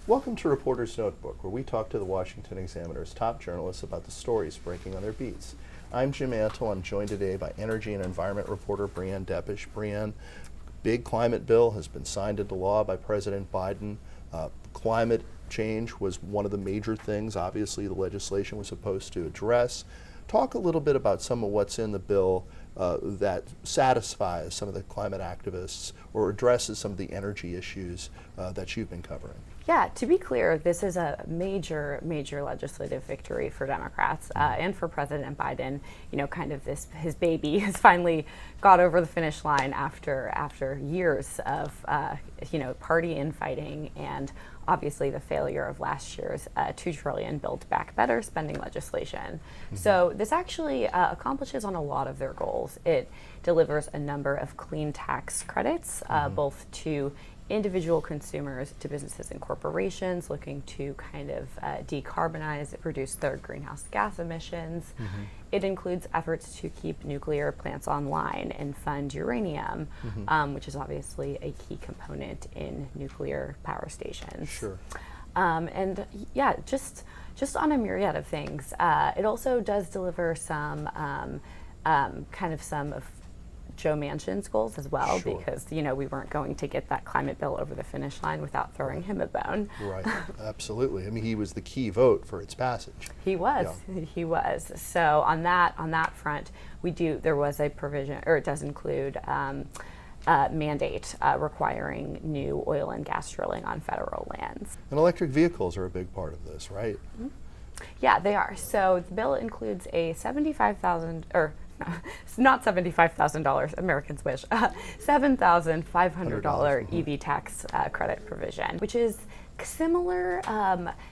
Welcome to Reporter's Notebook, where we talk to the Washington Examiner's top journalists about the stories breaking on their beats. I'm Jim Antle. I'm joined today by energy and environment reporter Breanne Deppisch. Breanne, big climate bill has been signed into law by President Biden. Climate change was one of the major things, obviously, the legislation was supposed to address. Talk a little bit about some of what's in the bill that satisfies some of the climate activists or addresses some of the energy issues that you've been covering. Yeah, to be clear, this is a major legislative victory for Democrats and for President Biden. You know, kind of his baby has finally got over the finish line after years of party infighting and obviously the failure of last year's $2 trillion Build Back Better spending legislation. So this actually accomplishes on a lot of their goals. It delivers a number of clean tax credits, both to individual consumers, to businesses and corporations looking to kind of decarbonize, reduce their greenhouse gas emissions. It includes efforts to keep nuclear plants online and fund uranium, which is obviously a key component in nuclear power stations. Sure. And yeah, just on a myriad of things. It also does deliver some some of Joe Manchin's goals as well, Sure. because we weren't going to get that climate bill over the finish line without throwing him a bone. Right, absolutely. I mean, he was the key vote for its passage. He was. So on that front, there was a provision, or it does include mandate requiring new oil and gas drilling on federal lands. And electric vehicles are a big part of this, right? Yeah, they are. So the bill includes a not $75,000, Americans wish, $7,500 EV tax credit provision, which is similar.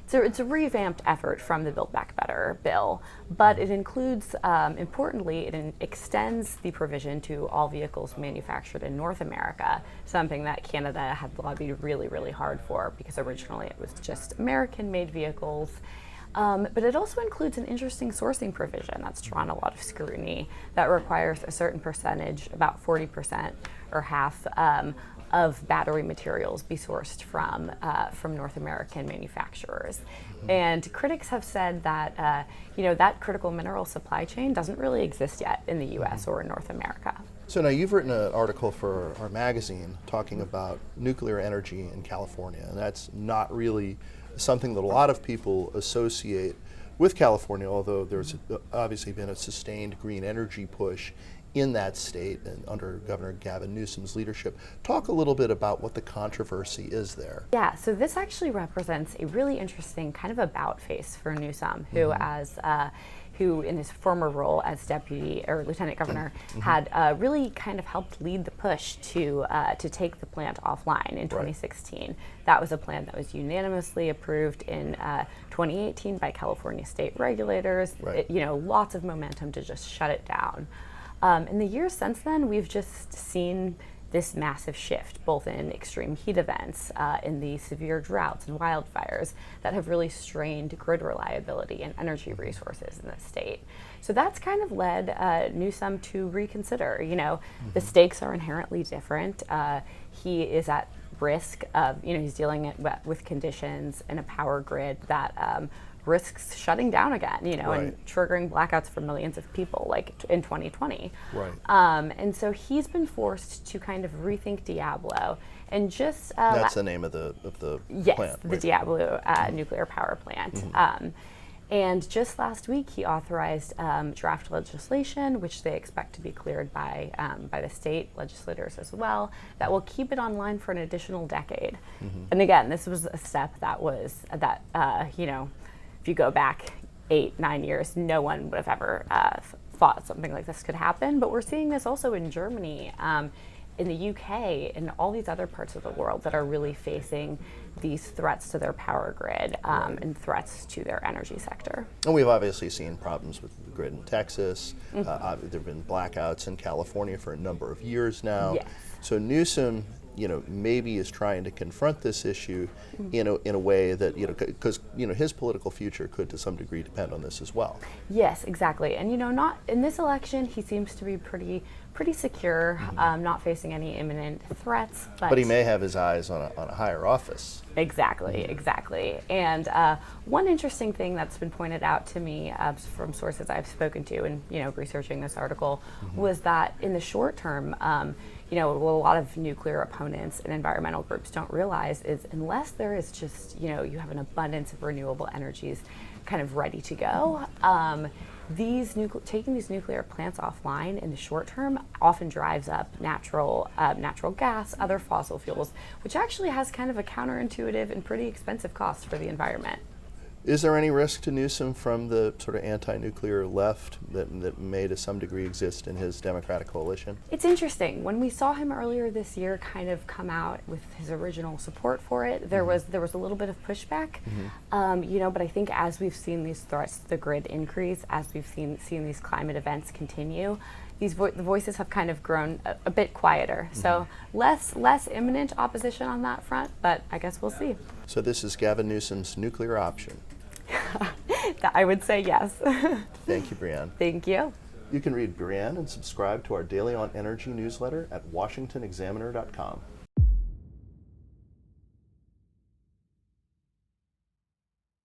So it's a revamped effort from the Build Back Better bill, but it includes, importantly, it extends the provision to all vehicles manufactured in North America, something that Canada had lobbied really hard for, because originally it was just American-made vehicles. But it also includes an interesting sourcing provision that's drawn a lot of scrutiny that requires a certain percentage, about 40% or half, of battery materials be sourced from North American manufacturers. And critics have said that that critical mineral supply chain doesn't really exist yet in the U.S. or in North America. So now you've written an article for our magazine talking about nuclear energy in California, and that's not really something that a lot of people associate with California, although there's obviously been a sustained green energy push in that state and under Governor Gavin Newsom's leadership. Talk a little bit about what the controversy is there. Yeah, so this actually represents a really interesting kind of about face for Newsom, who in his former role as deputy or lieutenant governor had really kind of helped lead the push to take the plant offline in 2016. That was a plan that was unanimously approved in 2018 by California state regulators. Lots of momentum to just shut it down. In the years since then, we've just seen this massive shift, both in extreme heat events, in the severe droughts and wildfires that have really strained grid reliability and energy resources in the state. So that's kind of led Newsom to reconsider. The stakes are inherently different. He is at risk of, he's dealing with conditions in a power grid that risks shutting down again, and triggering blackouts for millions of people, like in 2020. And so he's been forced to kind of rethink Diablo and just that's the name of the plant. The Diablo nuclear power plant. And just last week, he authorized draft legislation, which they expect to be cleared by the state legislators as well, that will keep it online for an additional decade. And again, this was a step that if you go back 8-9 years, no one would have ever thought something like this could happen. But we're seeing this also in Germany, in the UK, and all these other parts of the world that are really facing these threats to their power grid and threats to their energy sector. And we've obviously seen problems with the grid in Texas. There have been blackouts in California for a number of years now. Yes. So Newsom, maybe is trying to confront this issue in a way that, because, his political future could to some degree depend on this as well. Yes, exactly. And, not in this election, he seems to be pretty pretty secure, not facing any imminent threats. But he may have his eyes on a higher office. Exactly. And one interesting thing that's been pointed out to me from sources I've spoken to and, researching this article was that in the short term, what a lot of nuclear opponents and environmental groups don't realize is unless there is just, you have an abundance of renewable energies kind of ready to go, taking these nuclear plants offline in the short term often drives up natural gas, other fossil fuels, which actually has kind of a counterintuitive and pretty expensive cost for the environment. Is there any risk to Newsom from the sort of anti-nuclear left that may to some degree exist in his Democratic coalition? It's interesting. When we saw him earlier this year kind of come out with his original support for it, there was a little bit of pushback, but I think as we've seen these threats to the grid increase, as we've seen these climate events continue, the voices have kind of grown a bit quieter. So less imminent opposition on that front, but I guess we'll see. So this is Gavin Newsom's nuclear option. I would say yes. Thank you, Breanne. Thank you. You can read Breanne and subscribe to our Daily on Energy newsletter at washingtonexaminer.com.